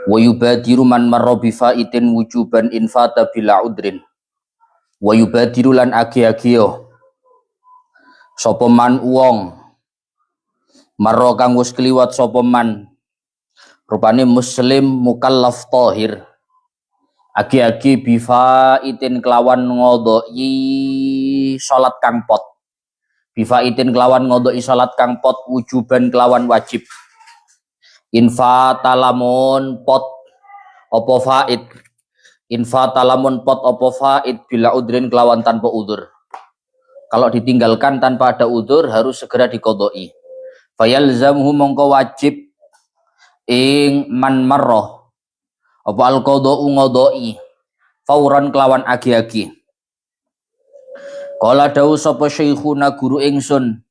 Wa yubadiru man marra bi faitin wujuban infata bila udrin. Wa yubadiru lan agi-agio sapa man wong marra kang wis kliwat sapa man rupane muslim mukallaf tahir agi-agi bi faitin kelawan ngodoi salat kang pot. Bi faitin kelawan ngodoi salat kang pot wujuban kelawan wajib. Infata lamun pot apa faid. Infata lamun pot apa faid bila udrin kelawan tanpa udur. Kalau ditinggalkan tanpa ada udur harus segera diqodoi. Fayalzamhu mongko wajib ing man marroh apa al qodou ngodoi fauran kelawan agi-agi. Kala dawu sapa syekhuna guru ingsun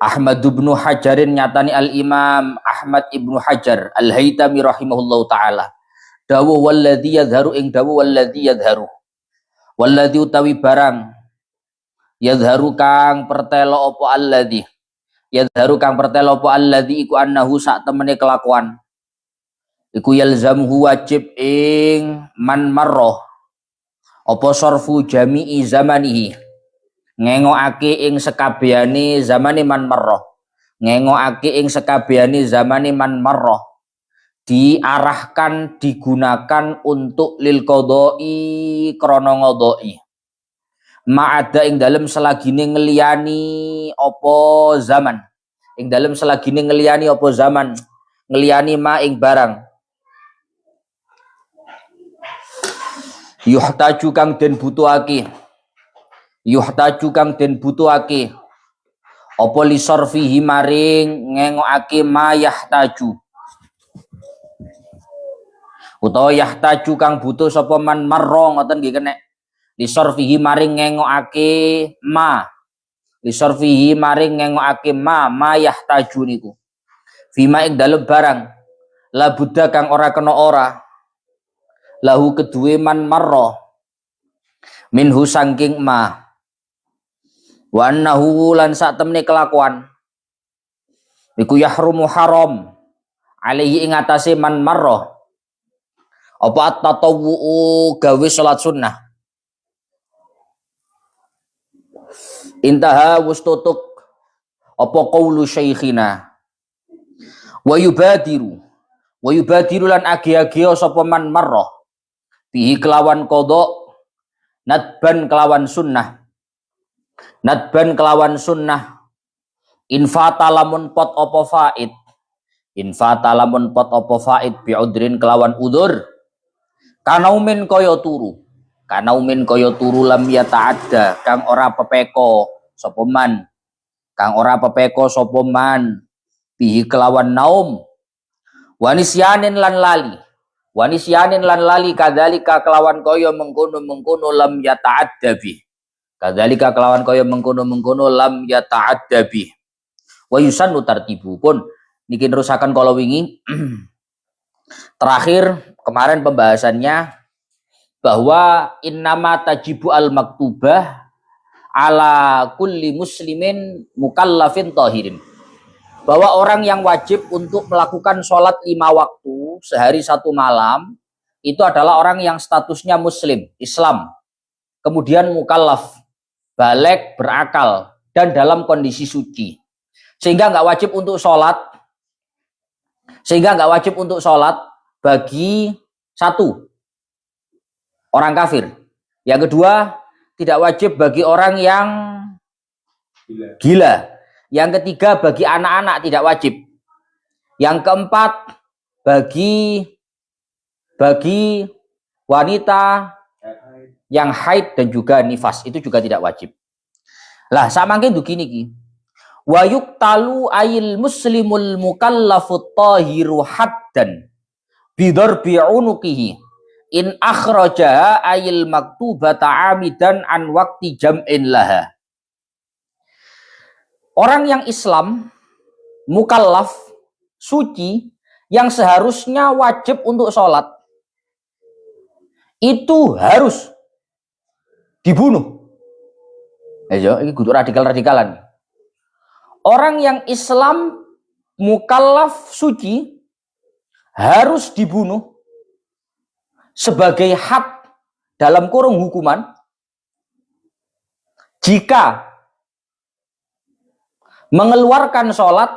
Ahmad ibnu Hajarin nyatani al-Imam Ahmad ibnu Hajar al-Haytami rahimahullahu ta'ala. Dawu walladhi yadharu ing dawu walladhi yadharu. Walladhi utawi barang yadharu kang pertelo opo alladhi. Yadharu kang pertelo opo alladhi iku annahu sak temene kelakuan. Iku yalzamhu wajib ing man marroh. Opo sorfu jami'i zamanihi. Ngengokake ing sekabehane zamane man marroh. Ngengokake ing sekabehane zamane man marroh. Diarahkan, digunakan untuk lil qodoi krana ngodoi. Ma'ada ing dalem selagine ngeliyani opo zaman. Ing dalem selagine ngeliyani opo zaman. Ngeliyani ma ing barang. Yuhtaju kang den butuhake. Yuhtaju kang den butuhake. Apa li sarfihi maring ngengokake ma yahtaju. Utawa yahtaju kang butuh sapa man marra ngoten nggih kenek. Li sarfihi maring ngengokake ma. Li sarfihi maring ngengokake ma yahtaju niku. Fima ing dalem barang. La buddha kang ora kena ora. Lahu keduwe man marra. Minhu sangking ma. Wa annahu lan sak temene kelakuan iku yahrumu haram alaihi ing atase man marra apa at-tatawwu gawe salat sunnah. Intaha wis tutuk apa qaulu syekhina wa yubadiru lan agi-agi sapa man marra bihi kelawan qada nadban kelawan sunnah. Nadban kelawan sunnah. Infata lamun pot opo faid. Infata lamun pot opo faid bi'udrin kelawan udur. Kanaumin koyo turu. Kanaumin koyo turu lam yata'adda kang ora pepeko sopoman. Kang ora pepeko sopoman bihi kelawan naum. Wanisyanin lan lali. Wanisyanin lan lali kadzalika kelawan koyo mengkono lam yata'adda bih. Kadzalika kelawan kaya mengkono-mengkono lam yata'adda bih. Wa yusannu tartibu pun niki nerusaken kala wingi. Terakhir kemarin pembahasannya bahwa innama tajibu al maktubah ala kulli muslimin mukallafin tahirin. Bahwa orang yang wajib untuk melakukan sholat 5 waktu sehari 1 malam itu adalah orang yang statusnya muslim, Islam. Kemudian mukallaf, balik, berakal, dan dalam kondisi suci. Sehingga nggak wajib untuk sholat. Sehingga nggak wajib untuk sholat bagi 1 orang kafir. Yang kedua, tidak wajib bagi orang yang gila. Yang ketiga, bagi anak-anak tidak wajib. Yang keempat, bagi wanita yang haid dan juga nifas itu juga tidak wajib. Lah samangke begini ki. Wa yuqtalu ayil muslimul mukallafut tahiru haddan bidarbi unuqihi in akhraja ayil maktubata amidan an waqti jam'in laha. Orang yang Islam mukallaf suci yang seharusnya wajib untuk sholat itu harus dibunuh. Ini kudu radikal-radikalan. Orang yang Islam mukallaf suci harus dibunuh sebagai had dalam kurung hukuman jika mengeluarkan sholat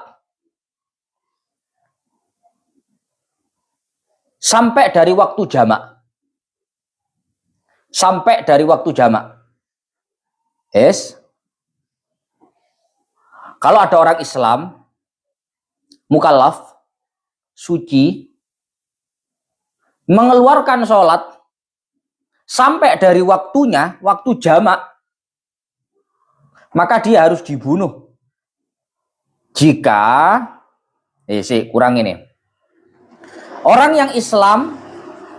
sampai dari waktu jamak. Sampai dari waktu jamak. Yes. Kalau ada orang Islam, mukallaf, suci, mengeluarkan sholat sampai dari waktunya, waktu jamak, maka dia harus dibunuh. Jika, kurang ini. Orang yang Islam,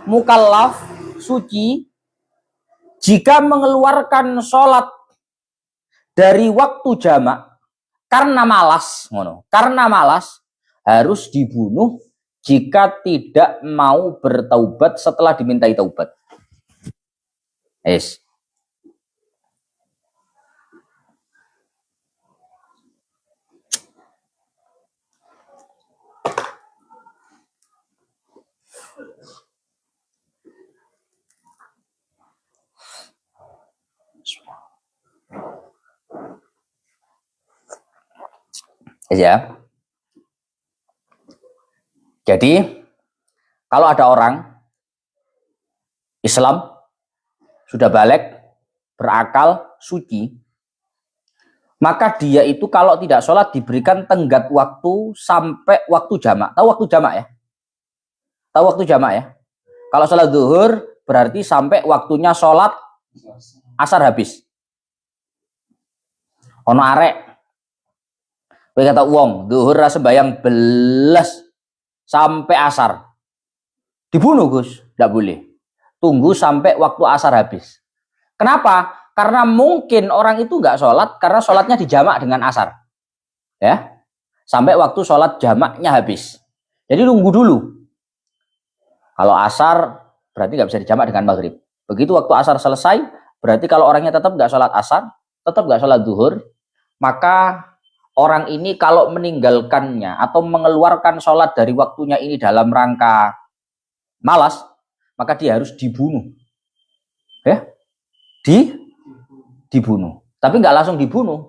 mukallaf, suci, jika mengeluarkan sholat dari waktu jamak karena malas, harus dibunuh jika tidak mau bertaubat setelah dimintai taubat. Yes. Ya. Jadi kalau ada orang Islam sudah balik, berakal, suci, maka dia itu kalau tidak sholat diberikan tenggat waktu sampai waktu jamak. Tahu waktu jamak ya? Tahu waktu jamak ya? Kalau sholat zuhur berarti sampai waktunya sholat asar habis. Ono arek kowe kata uang, zuhur ra sembayang belas sampai asar. Dibunuh, Gus. Tidak boleh. Tunggu sampai waktu asar habis. Kenapa? Karena mungkin orang itu nggak sholat karena sholatnya dijamak dengan asar. Ya. Sampai waktu sholat jamaknya habis. Jadi tunggu dulu. Kalau asar berarti nggak bisa dijamak dengan maghrib. Begitu waktu asar selesai, berarti kalau orangnya tetap nggak sholat asar, tetap nggak sholat zuhur, maka orang ini kalau meninggalkannya atau mengeluarkan sholat dari waktunya ini dalam rangka malas, maka dia harus dibunuh. Ya, dibunuh. Tapi nggak langsung dibunuh.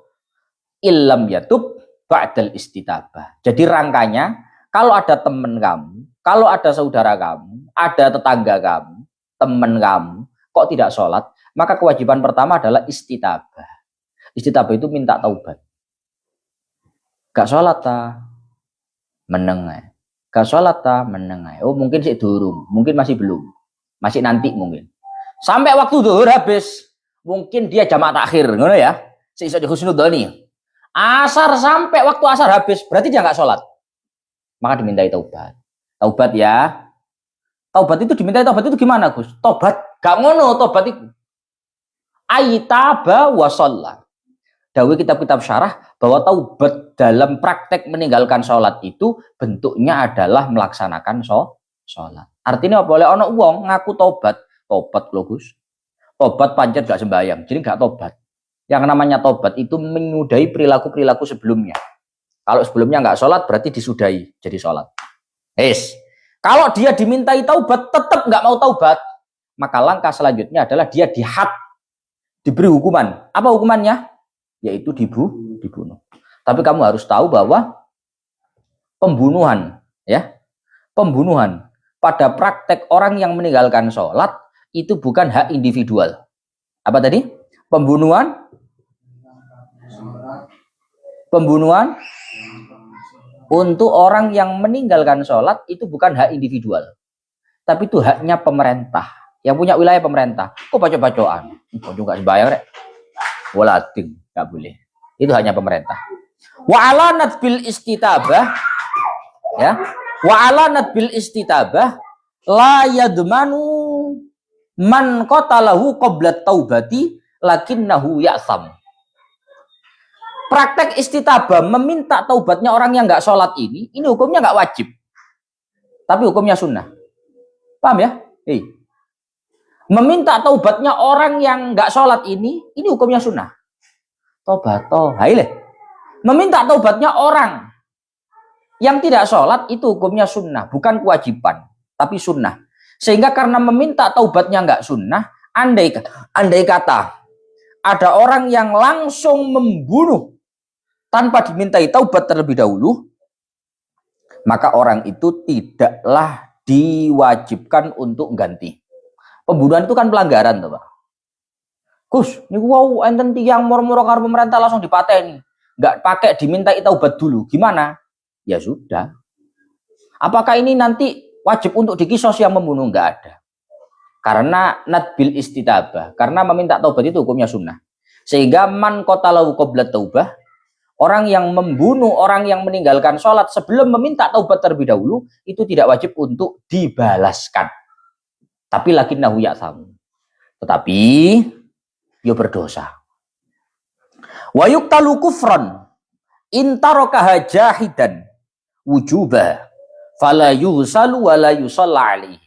Illam yatub ba'dal istitabah. Jadi rangkanya, kalau ada teman kamu, kalau ada saudara kamu, ada tetangga kamu, teman kamu, kok tidak sholat, maka kewajiban pertama adalah istitabah. Istitabah itu minta taubat. Gak sholat ta menengai, gak sholat ta menengai. Oh mungkin sih durung, mungkin masih belum, masih nanti mungkin. Sampai waktu zuhur habis, mungkin dia jamak takhir, ngono ya. Seiso husnudzoni. Asar sampai waktu asar habis, berarti dia nggak sholat. Maka dimintai taubat. Taubat ya. Taubat itu dimintai taubat itu gimana, Gus? Taubat gak ngono, taubat itu aitaba wa shalla. Dawe kitab-kitab syarah bahwa taubat dalam praktek meninggalkan sholat itu bentuknya adalah melaksanakan sholat. Artinya boleh ono uang ngaku tobat loh Gus. Tobat pancet gak sembahyang, jadi gak tobat. Yang namanya tobat itu menyudahi perilaku-perilaku sebelumnya. Kalau sebelumnya nggak sholat berarti disudahi jadi sholat. Kalau dia dimintai taubat tetap nggak mau taubat, maka langkah selanjutnya adalah dia dihad, diberi hukuman. Apa hukumannya? Yaitu dibunuh. Tapi kamu harus tahu bahwa pembunuhan pada praktek orang yang meninggalkan sholat itu bukan hak individual. Apa tadi? Pembunuhan untuk orang yang meninggalkan sholat itu bukan hak individual, tapi itu haknya pemerintah, yang punya wilayah pemerintah. Kok baca-bacaan? Kok juga sembahyang rek? Walating, nggak boleh. Itu hanya pemerintah. Wa alanat bil istitabah, ya. Wa alanat bil istitabah la yadmanu man qatalahu qabla taubati lakinnahu ya'sam. Praktek istitabah meminta taubatnya orang yang nggak sholat ini hukumnya nggak wajib, tapi hukumnya sunnah. Paham ya? Meminta taubatnya orang yang nggak sholat ini hukumnya sunnah. Tobat toh, haile. Meminta taubatnya orang Yang tidak sholat itu hukumnya sunnah, bukan kewajiban, tapi sunnah. Sehingga karena meminta taubatnya nggak sunnah, andai kata ada orang yang langsung membunuh tanpa dimintai taubat terlebih dahulu, maka orang itu tidaklah diwajibkan untuk ganti. Pembunuhan itu kan pelanggaran, tuh Pak. Gus, ini wow, enten tiang moro-moro karo pemerintah langsung dipateni, nggak pakai dimintai taubat dulu, gimana? Ya sudah. Apakah ini nanti wajib untuk dikisos yang membunuh? Nggak ada. Karena nadbil istitabah, karena meminta taubat itu hukumnya sunnah. Sehingga man qatalahu qabla taubah, orang yang membunuh orang yang meninggalkan sholat sebelum meminta taubat terlebih dahulu, itu tidak wajib untuk dibalaskan. Tapi lakinnahu ya'thamu. Tetapi dia berdosa. Wa yuqtalu kufran in tarakaha jahidan wujubah fala yughsalu wala yusalla alaihi.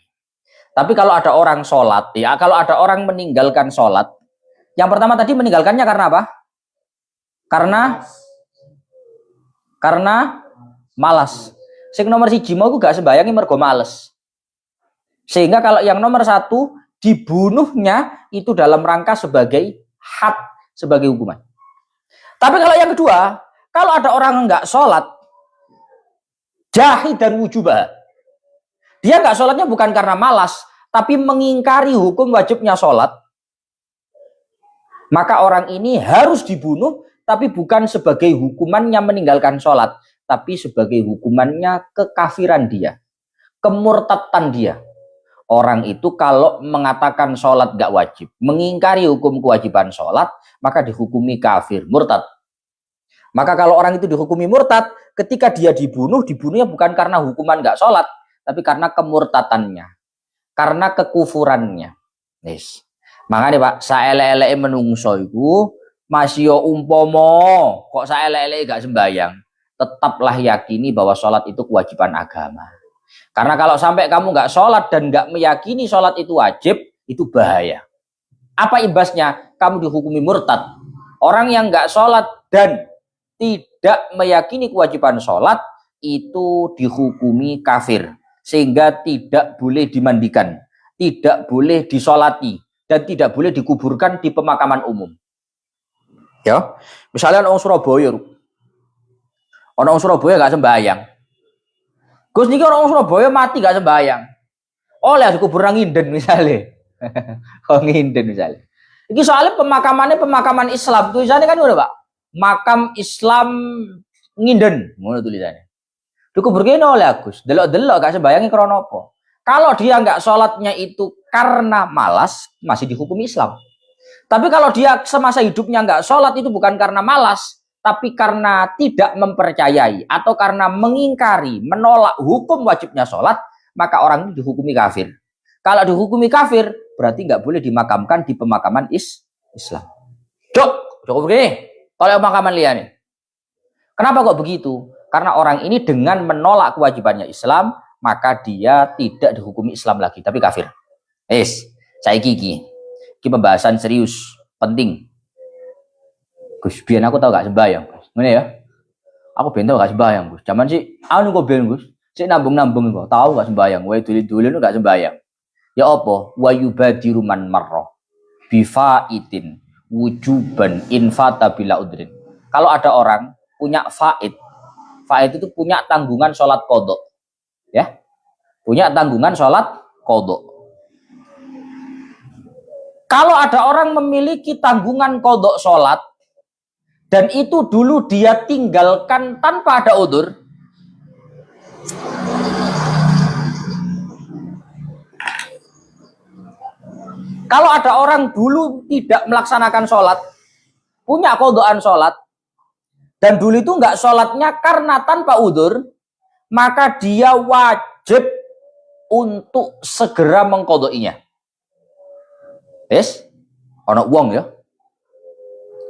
Tapi kalau ada orang sholat, ya, kalau ada orang meninggalkan sholat, yang pertama tadi meninggalkannya karena apa? Karena malas. Sing nomor siji mau gak sembayangi mergo males. Sehingga kalau yang nomor satu dibunuhnya itu dalam rangka sebagai had, sebagai hukuman. Tapi kalau yang kedua, kalau ada orang nggak sholat, jahid dan wujubah, dia nggak sholatnya bukan karena malas, tapi mengingkari hukum wajibnya sholat, maka orang ini harus dibunuh, tapi bukan sebagai hukumannya meninggalkan sholat, tapi sebagai hukumannya kekafiran dia, kemurtatan dia. Orang itu kalau mengatakan sholat gak wajib, mengingkari hukum kewajiban sholat, maka dihukumi kafir, murtad. Maka kalau orang itu dihukumi murtad, ketika dia dibunuh, dibunuhnya bukan karena hukuman gak sholat, tapi karena kemurtatannya, karena kekufurannya. Yes. Makanya Pak, saelek-eleke menungso iku masih yo umpomo, kok saelek-eleke gak sembayang, tetaplah yakini bahwa sholat itu kewajiban agama. Karena kalau sampai kamu nggak sholat dan nggak meyakini sholat itu wajib, itu bahaya. Apa imbasnya? Kamu dihukumi murtad. Orang yang nggak sholat dan tidak meyakini kewajiban sholat, itu dihukumi kafir. Sehingga tidak boleh dimandikan, tidak boleh disolati, dan tidak boleh dikuburkan di pemakaman umum. Ya, misalnya orang Surabaya nggak sembahyang. Gus niki orang Surabaya mati gak sembahyang. Oleh dikubur nang Nginden misalnya. Oh Nginden misalnya. Iki soalnya pemakaman Islam. Tulisannya kan udah Pak. Makam Islam Nginden. Ngono tulisannya. Dikubur kene oleh Agus. Delok-delok gak sembayangi krana apa. Kalau dia nggak sholatnya itu karena malas, masih dihukumi Islam. Tapi kalau dia semasa hidupnya nggak sholat itu bukan karena malas, tapi karena tidak mempercayai atau karena mengingkari, menolak hukum wajibnya sholat, maka orang ini dihukumi kafir. Kalau dihukumi kafir, berarti nggak boleh dimakamkan di pemakaman Islam. Cukup begini. Kalau pemakaman liya nih. Kenapa kok begitu? Karena orang ini dengan menolak kewajibannya Islam, maka dia tidak dihukumi Islam lagi, tapi kafir. Saiki iki pembahasan serius, penting. Gus, biar aku tahu gak sembahyang, Gus. Ngene ya. Aku biar tahu gak sembahyang, Gus. Zaman sih, anu kok biar Gus. Sik nambung-nambung kok. Tahu gak sembahyang. Wae dulin-dulin gak sembahyang. Ya apa? Wa yubadiru man marra bifaitin wujuban infata bila udrin. Kalau ada orang punya faid itu punya tanggungan sholat qodok. Ya. Punya tanggungan sholat qodok. Kalau ada orang memiliki tanggungan qodok sholat, dan itu dulu dia tinggalkan tanpa ada udzur, kalau ada orang dulu tidak melaksanakan sholat, punya qodokan sholat, dan dulu itu nggak sholatnya karena tanpa udzur, maka dia wajib untuk segera mengqodhoinya. Ono wong ya,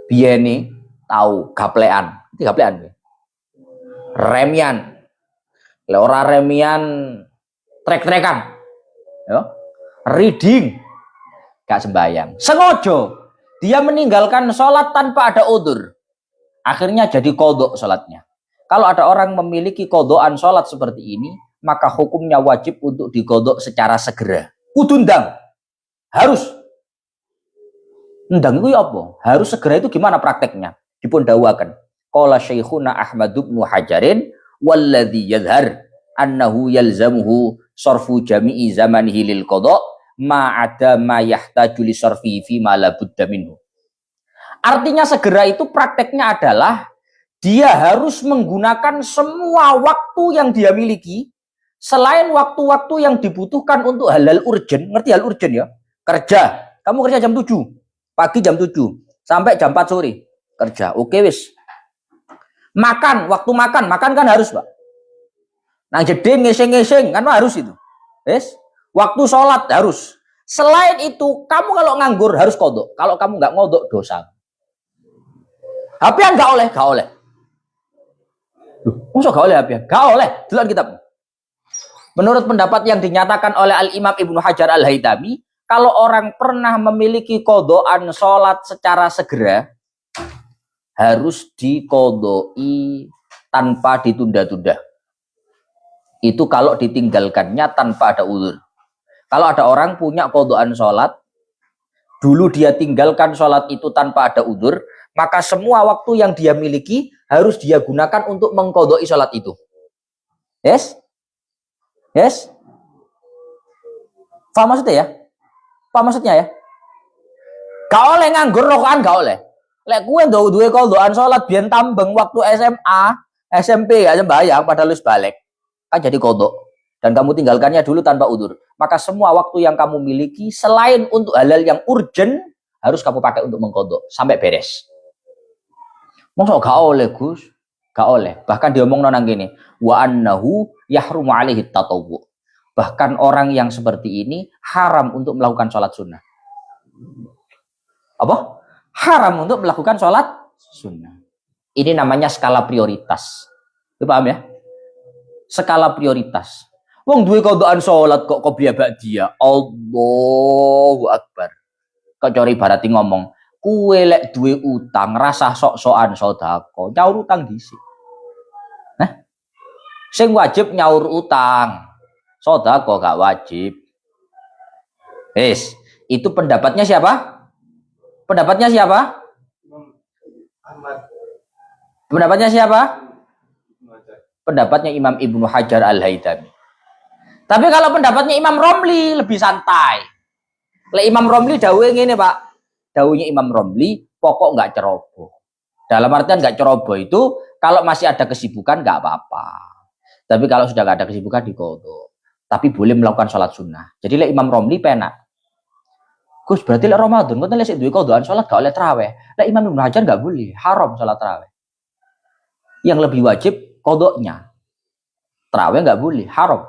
biyene tahu gaplean, itu gaplean. Remian. Le ora remian trek-trekan. Ya. Reading. Gak sembahyang. Sengaja dia meninggalkan sholat tanpa ada udzur. Akhirnya jadi qodho sholatnya. Kalau ada orang memiliki kodoan sholat seperti ini, maka hukumnya wajib untuk dikodok secara segera. Kudundang. Harus. Ndang itu apa? Harus segera itu gimana prakteknya? Dipun dawakan. Qala Syekhuna Ahmad bin Hajarin walladzi yadhhar annahu yalzamuhu sarfu jami'i zamanihi lil qada ma ada ma yahtaju li sarfi fi ma la budda minhu. Artinya segera itu prakteknya adalah dia harus menggunakan semua waktu yang dia miliki selain waktu-waktu yang dibutuhkan untuk hal-hal urgent. Ngerti hal urgent ya? Kerja. Kamu kerja jam 7. Pagi jam 7 sampai jam 4 sore. Kerja. Oke wis. Makan, waktu makan kan harus, Pak. Nah, jadi ngeseng-ngeseng kan harus itu. Wis. Waktu sholat harus. Selain itu, kamu kalau nganggur harus kodok. Kalau kamu nggak ngodok dosa. HP-an nggak oleh, nggak oleh. Masa gak oleh HP? Gak oleh. Delok kitab. Menurut pendapat yang dinyatakan oleh Al-Imam Ibnu Hajar Al-Haytami, kalau orang pernah memiliki kodoan sholat secara segera, harus dikodoi tanpa ditunda-tunda. Itu kalau ditinggalkannya tanpa ada uzur. Kalau ada orang punya kodoan sholat, dulu dia tinggalkan sholat itu tanpa ada uzur, maka semua waktu yang dia miliki harus dia gunakan untuk mengkodoi sholat itu. Yes? Yes? Paham maksudnya ya? Paham maksudnya ya? Gak oleh nganggur rokokan, gak oleh. Lek kue duwe kodoan sholat biyen tambeng waktu SMA, SMP aja bayang padahal lu balik. Kan jadi kodok. Dan kamu tinggalkannya dulu tanpa udur. Maka semua waktu yang kamu miliki selain untuk hal-hal yang urgent harus kamu pakai untuk mengkodok sampai beres. Masa gak oleh Gus? Gak oleh. Bahkan diomong nang gini, wa annahu yahrumu alaihi tatawwu. Bahkan orang yang seperti ini haram untuk melakukan sholat sunnah. Apa? Haram untuk melakukan sholat sunnah. Ini namanya skala prioritas. Lu paham ya? Skala prioritas. Wong duwe kodokan sholat kok qobliyah ba'diyah. Allahu Akbar. Kok cari barati ngomong, kue lek duwe utang rasa sok-sokan sedekah, nyaur utang dhisik. Nah, sing wajib nyaur utang. Sedekah gak wajib. Wis, itu pendapatnya siapa? Pendapatnya siapa? Pendapatnya siapa? Pendapatnya Imam Ibnu Hajar Al-Haytami. Tapi kalau pendapatnya Imam Romli lebih santai. Lek Imam Romli dawuhe ngene, Pak. Dawuhnya Imam Romli, pokok nggak ceroboh. Dalam artian nggak ceroboh itu kalau masih ada kesibukan nggak apa-apa. Tapi kalau sudah nggak ada kesibukan dikodok. Tapi boleh melakukan sholat sunnah. Jadi lek Imam Romli penak. Gus berarti lek Ramadan, kau lek duwe kodokan sholat gak oleh taraweh. Lek Imam Ibnu Hajar nggak boleh, haram sholat taraweh. Yang lebih wajib kodoknya. Taraweh nggak boleh, haram.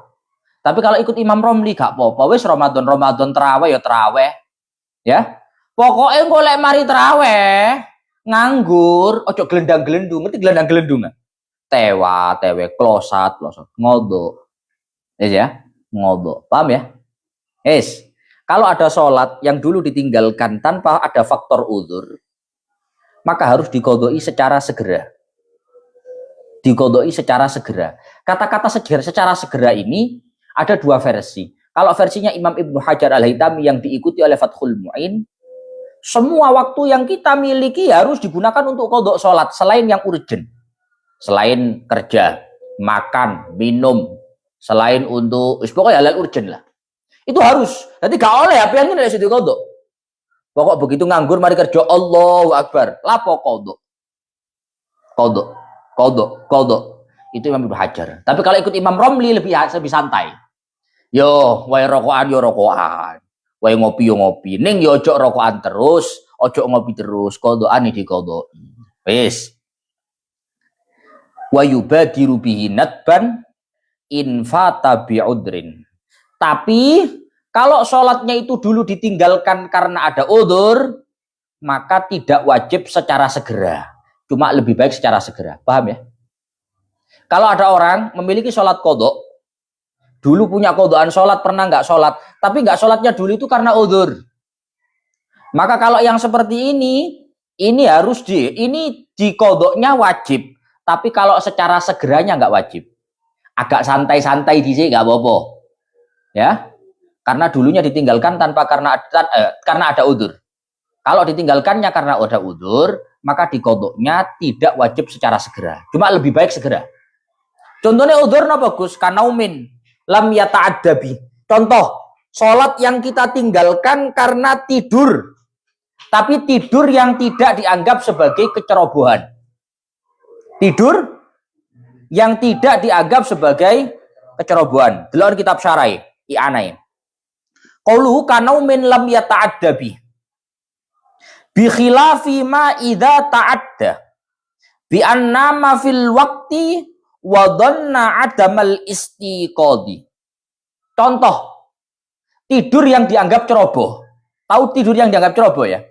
Tapi kalau ikut Imam Romli gak apa-apa. Wis Ramadan taraweh ya taraweh. Ya. Pokoknya golek mari taraweh, nganggur, ojo gelendang-gelendung. Ngerti gelendang-gelendung gak? Tewe, klosat, ngodok. Yes ya, ngodok. Paham ya? Yes. Kalau ada sholat yang dulu ditinggalkan tanpa ada faktor uzur, maka harus dikodoi secara segera. Dikodoi secara segera. Kata-kata secara segera ini ada dua versi. Kalau versinya Imam Ibnu Hajar Al-Haytami yang diikuti oleh Fathul Mu'in, semua waktu yang kita miliki harus digunakan untuk kodok sholat selain yang urgent. Selain kerja, makan, minum, selain untuk pokoknya hal-hal urgent lah. Itu harus. Nanti gak oleh apa yang ini dari situ kodok. Pokok begitu nganggur mari kerja Allahu Akbar. Lapo kodok. Kodok. Itu Imam Ibnu Hajar. Tapi kalau ikut Imam Romli lebih santai. Yo, wae rokokan yo rokokan. Wae ngopi yo ngopi. Ning yo ojo rokokan terus, ojo ngopi terus. Kodokan dikodoki. Wis. Wa yubadiru bihi nadban in fata bi'udrin. Tapi kalau sholatnya itu dulu ditinggalkan karena ada udzur, maka tidak wajib secara segera. Cuma lebih baik secara segera. Paham ya? Kalau ada orang memiliki sholat kodok, dulu punya kodokan sholat, pernah nggak sholat, tapi nggak sholatnya dulu itu karena udzur. Maka kalau yang seperti ini harus ini dikodoknya wajib. Tapi kalau secara segeranya nggak wajib. Agak santai-santai di sini nggak apa-apa. Ya. Karena dulunya ditinggalkan karena ada udzur. Kalau ditinggalkannya karena ada udzur, maka dikodoknya tidak wajib secara segera. Cuma lebih baik segera. Contohnya udzur napa Gus? Kanaumin lam yata'addabi. Contoh, sholat yang kita tinggalkan karena tidur. Tapi tidur yang tidak dianggap sebagai kecerobohan. Tidur yang tidak dianggap sebagai kecerobohan. Delon kitab syarah i'anai. Qauluhu kanaumin lam yata'addabi. Bi khilafi ma idza ta'adda. Bi annama fil waqti wa dhanna adamal istiqadi. Contoh, tidur yang dianggap ceroboh. Tahu tidur yang dianggap ceroboh ya?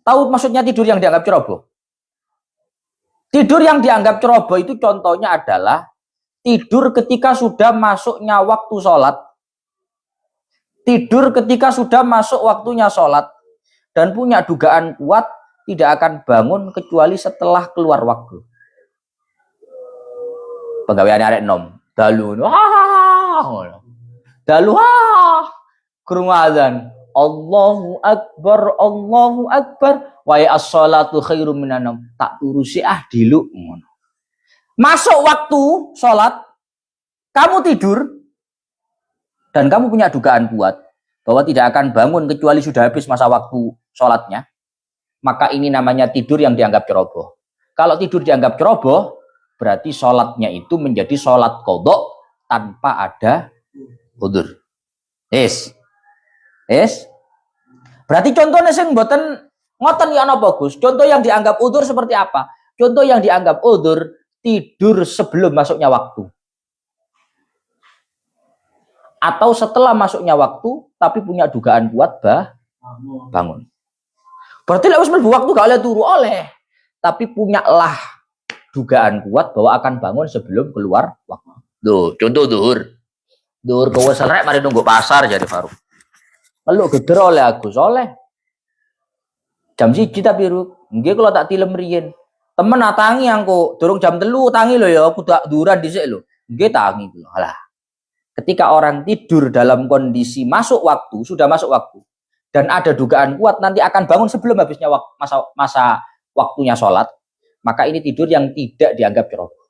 Tahu maksudnya tidur yang dianggap ceroboh? Tidur yang dianggap ceroboh itu contohnya adalah tidur ketika sudah masuknya waktu sholat. Tidur ketika sudah masuk waktunya sholat. Dan punya dugaan kuat tidak akan bangun kecuali setelah keluar waktu. Pegawaian arek nom. Dalu. Dalu. Krungu azan. Allahu Akbar, Allahu Akbar. Wa as-salatu khairum minan naum. Tak turusi diluk ngono. Masuk waktu sholat, kamu tidur dan kamu punya dugaan kuat bahwa tidak akan bangun kecuali sudah habis masa waktu sholatnya, maka ini namanya tidur yang dianggap ceroboh. Kalau tidur dianggap ceroboh, berarti sholatnya itu menjadi sholat qadha tanpa ada udzur. Berarti contohnya sing mboten ngoten ya napa Gus? Contoh yang dianggap udzur seperti apa? Contoh yang dianggap udzur tidur sebelum masuknya waktu. Atau setelah masuknya waktu tapi punya dugaan kuat bangun. Berarti lek wis mlebu waktu gak oleh turu oleh, tapi punyalah dugaan kuat bahwa akan bangun sebelum keluar waktu. Tuh, contoh zuhur. Zuhur kowe selek mari nunggu pasar jadi Faruk. Meluk geder oleh Agus oleh. Jam 1 tapi Ruk. Nggih kalau tak tilem riyen. Temen tangi angko durung jam 3 tangi lho ya, aku tak duran dhisik lho. Nggih tangi lho. Alah. Ketika orang tidur dalam kondisi masuk waktu, sudah masuk waktu, dan ada dugaan kuat nanti akan bangun sebelum habisnya masa waktunya sholat, maka ini tidur yang tidak dianggap ceroboh.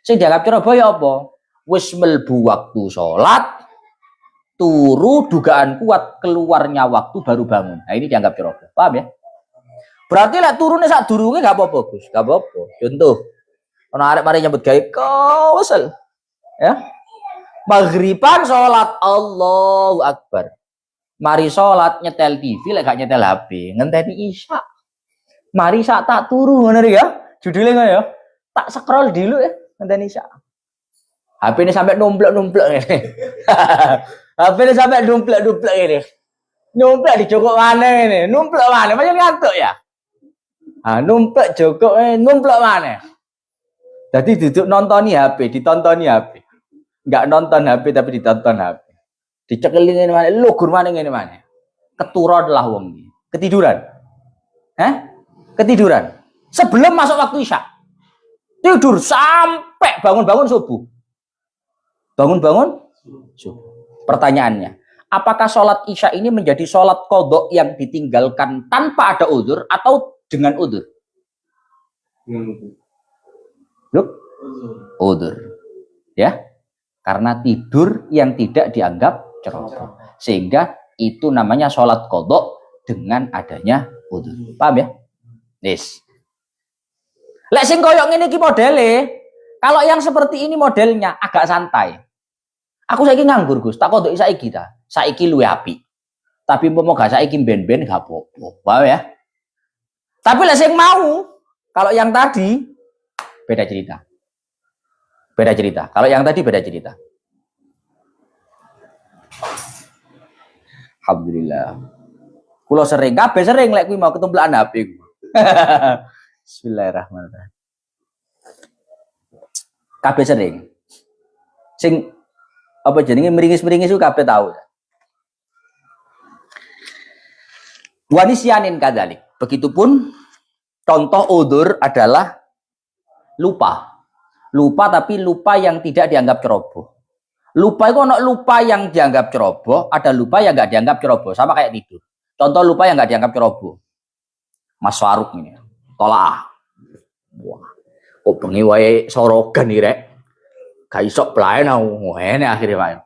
Sing dianggap ceroboh ya apa? Wis melbu waktu sholat, turu dugaan kuat keluarnya waktu baru bangun. Nah ini dianggap ceroboh. Paham ya? Berarti lah turunnya saat durungnya gak apa-apa Gus, gak apa-apa. Contoh, orang arek mari nyambut gawe kosel, ya. Maghriban sholat Allahu Akbar. Mari sholat nyetel TV, lek gak nyetel HP, ngenteni isya. Mari sak tak turu ngono ya. Judulnya ngono ya. Tak scroll dulu ya, ngenteni isya. HP ini sampai numplek-numplek ini. HP ini sampai numplek-numplek ini. Numplek di jokok mana ini? Numplek mana? Macam ngantuk ya? Numplek jokok numplek mana? Jadi duduk nontoni HP, ditontoni HP. Enggak nonton HP tapi ditonton HP. Dicekelin ini mana? Lu gur mana ini mana? Keturun lah wong. Ketiduran. Ketiduran. Sebelum masuk waktu isya. Tidur sampai bangun-bangun subuh. Bangun-bangun subuh. Pertanyaannya, apakah sholat isya ini menjadi sholat qadha yang ditinggalkan tanpa ada udzur atau dengan udzur? Udzur. Ya. Karena tidur yang tidak dianggap ceroboh. Sehingga itu namanya sholat qadha dengan adanya udzur. Paham ya? Yes. Lek sing koyo ngene iki modele, kalau yang seperti ini modelnya agak santai. Aku saiki nganggur Gus, tak qadha saiki ta. Saiki luwe apik. Tapi umpama gak saiki ben-ben gak apa-apa. Paham ya? Tapi lek sing mau, kalau yang tadi beda cerita. Beda cerita. Kalau yang tadi beda cerita. Alhamdulillah. Kulo sering, kabeh sering lek kuwi mau ketumplakan HP. Bismillahirrahmanirrahim. Kabeh sering. Sing apa jenenge meringis-meringis itu kabeh tahu. Wanisyanin kadzalik. Begitupun contoh udzur adalah lupa. Lupa tapi lupa yang tidak dianggap ceroboh. Lupa itu ada lupa yang dianggap ceroboh, ada lupa yang nggak dianggap ceroboh, sama kayak tidur. Contoh lupa yang nggak dianggap ceroboh. Mas Faruk ini, tolak. Wah, kok bengi wae sorogan nih rek. Gak iso pelayan aku, ini akhirnya main.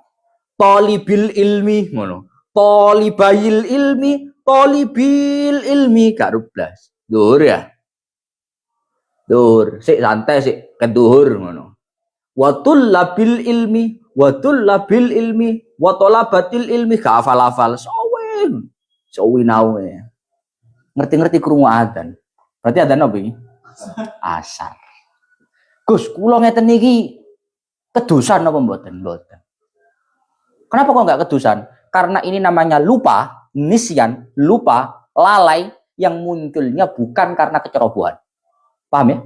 Tolibil ilmi, ngono. Tolibayil ilmi, tolibil ilmi, gak rublas. Dur ya. Dur, sik santai sik keduhur ngono. Watul labil ilmi, watul labil ilmi, watolabatil ilmi, gak hafal-hafal. Sawi nawe. Ngerti-ngerti krungu adzan. Berarti adzan apa iki? Asar. Gus, kula ngeten niki kedusan apa mboten? Mboten. Kenapa kok enggak kedusan? Karena ini namanya lupa, nisyan, lupa, lalai yang munculnya bukan karena kecerobohan. Paham ya?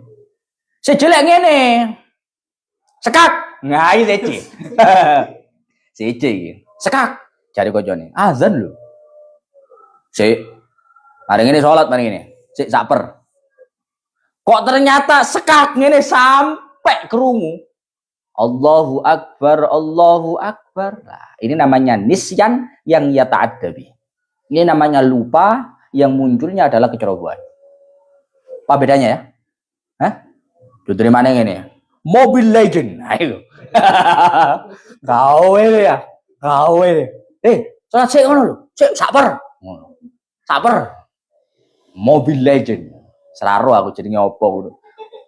Sejelek ngene. Sekak. Ngai sece. Sece iki. Sekak. Cari kocone. Azan lho. Sik. Mari ngene salat mari ngene. Sik saper. Kok ternyata sekak ngene sampai krungu. Allahu Akbar, Allahu Akbar. Nah, ini namanya nisyan yang yata'addabi. Ini namanya lupa yang munculnya adalah kecerobohan. Apa bedanya ya? Hah? Dari mana ini? Mobile Legend. Ayo. Gawe ya. Gawe. Salat sik ngono lho. Sik sabar. Ngono. Sabar. Mobile Legend. Seraro aku jenenge opo ngono.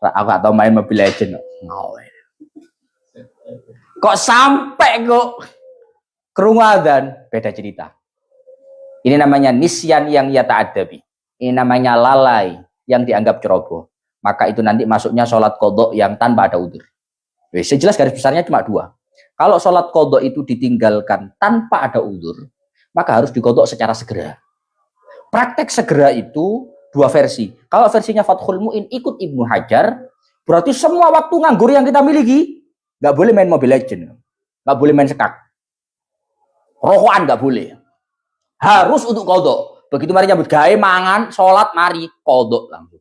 Aku gak tau main Mobile Legend. Gawe. Kok sampai kok krungu adzan, beda cerita. Ini namanya nisyan yang yata'addabi. Ini namanya lalai yang dianggap ceroboh. Maka itu nanti masuknya sholat qadha yang tanpa ada udzur. Sejelas garis besarnya cuma dua. Kalau sholat qadha itu ditinggalkan tanpa ada udzur, maka harus diqadha secara segera. Praktek segera itu dua versi. Kalau versinya Fathul Mu'in ikut Ibnu Hajar, berarti semua waktu nganggur yang kita miliki, nggak boleh main Mobile Legend, nggak boleh main sekak, rokokan nggak boleh, harus untuk qadha. Begitu mari nyambut gawe mangan, sholat mari qadha langsung.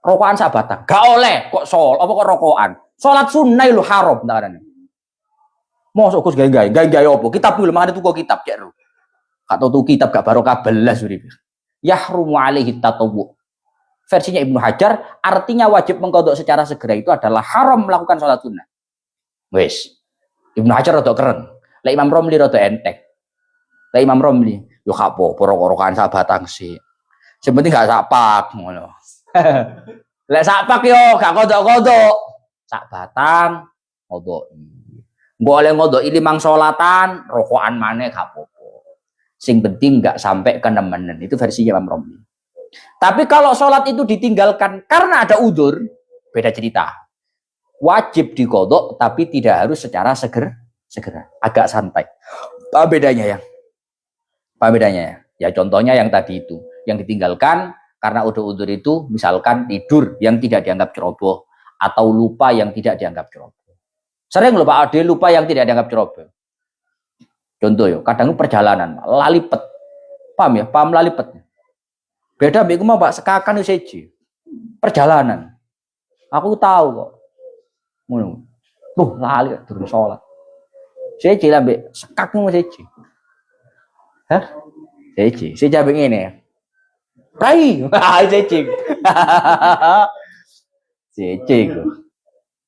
Rokokan sabatan, gak oleh kok sol, apa kok rokokan? Sholat sunnah lu haram ntarane. Mosok Gus gawe apa? Kitab dulu mangan tuku kitab cek. Gak tau tuku kitab gak barokah belas urip. Yahrumu alaihi tatawwu. Versinya Ibnu Hajar artinya wajib mengqadha secara segera itu adalah haram melakukan sholat sunnah. Wes. Ibnu Hajar rada keren. Lah Imam Romli rada enteng. Lah Imam Romli, yo gak apa-apa rokokan sabatan sih. Sing penting gak sapak ngono. Lek sapak yo gak qadha-qadha. Sak batang ngodoi. Boleh ngodoi 5 sholatan, rokokan maneh gak apa-apa. Sing penting gak sampai ke nemenan. Itu versinya Imam Romli. Tapi kalau sholat itu ditinggalkan karena ada udzur, beda cerita. Wajib diqadha tapi tidak harus secara segera. Agak santai. Apa bedanya ya? Apa bedanya ya? Ya contohnya yang tadi itu, yang ditinggalkan karena udzur itu misalkan tidur yang tidak dianggap ceroboh atau lupa yang tidak dianggap ceroboh. Sering lupa ada lupa yang tidak dianggap ceroboh. Contoh ya, kadang perjalanan lalipet. Paham ya? Paham lalipet. Beda mbek mau Pak sekakan wis siji. Perjalanan. Aku tahu kok. Ngono. Tuh lali durung salat. Siji lah mbek sekakmu siji. Hah? Siji. Siji mbek ngene ya. Rai, cecing. Cecing.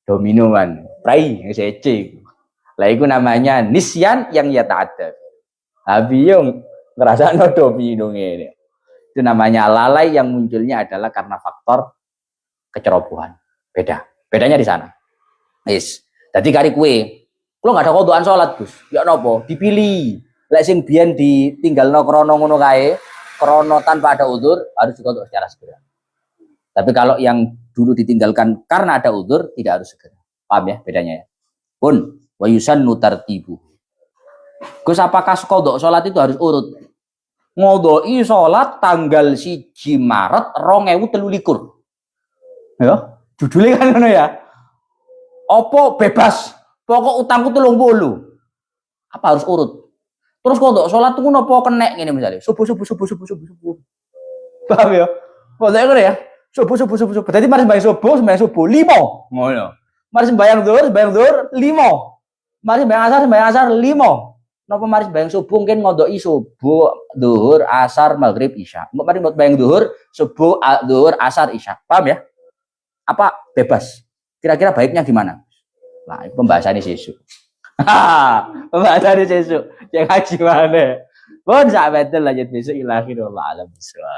Domino man. Rai, cecing. Lah iku namanya nisyan yang yata'addab. Abi yo ngrasakno domino ngene. Itu namanya lalai yang munculnya adalah karena faktor kecerobohan. Beda. Bedanya di sana. Wis. Dadi kari kue, kulo enggak ada qadhaan salat, Gus. Ya napa? Dipilih. Lek sing biyen ditinggalno krana ngono kae, krono tanpa ada udzur harus diqadha secara segera. Tapi kalau yang dulu ditinggalkan karena ada udzur tidak harus segera. Paham ya bedanya ya? Pun wa yusannu tartibu. Gus apakah qadha salat itu harus urut? Ngodoi salat tanggal 1 Maret 2023. Ya, judulnya kan ngono ya. Apa bebas? Pokok utangku 30. Apa harus urut? Terus kok sholat tuh nopo kenek gini misalnya subuh. Paham ya? Pokoknya ngono ya. subuh. Berarti mari sembahyang subuh 5. Ngono. Mari sembahyang zuhur 5. Mari sembahyang asar 5. Napa mari sembahyang subuh mungkin ngondoki subuh, zuhur, asar, maghrib, isya. Mari sembahyang zuhur, subuh, zuhur, asar, isya. Paham ya? Apa bebas? Kira-kira baiknya gimana? Nah, pembahasannya sesuk. Pembahasannya sesuk. Yang haji mana? Pun sahabat lanjut besok ilahi Allah alam bisawab.